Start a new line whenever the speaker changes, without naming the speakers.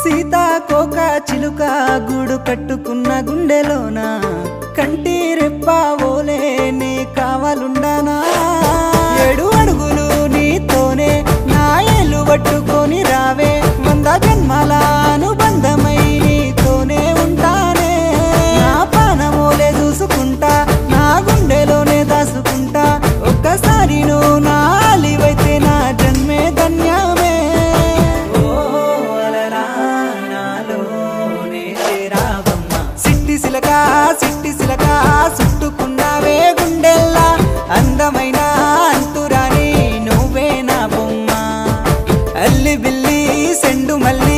సీతాకోక చిలుక గూడు కట్టుకున్న గుండెలోన కంటి రెప్ప ఓలే నీ కావాలుండానా 7 అడుగులు నీతోనే నా ఏలు పట్టుకొని రావే 100 జన్మల అనుబంధమై నీతోనే ఉంటానే నా పానమోలే చూసుకుంటా నా గుండెలోనే దాసుకుంటా ఒక్కసారి నువ్వు నా అలివైతే నా జన్మే ధన్యమే సిట్టి సిలక చుట్టుకున్నావే గుండెల్లా అందమైన అంతురాని నువ్వే నా బొమ్మ అల్లి బిల్లి సెండు మల్లి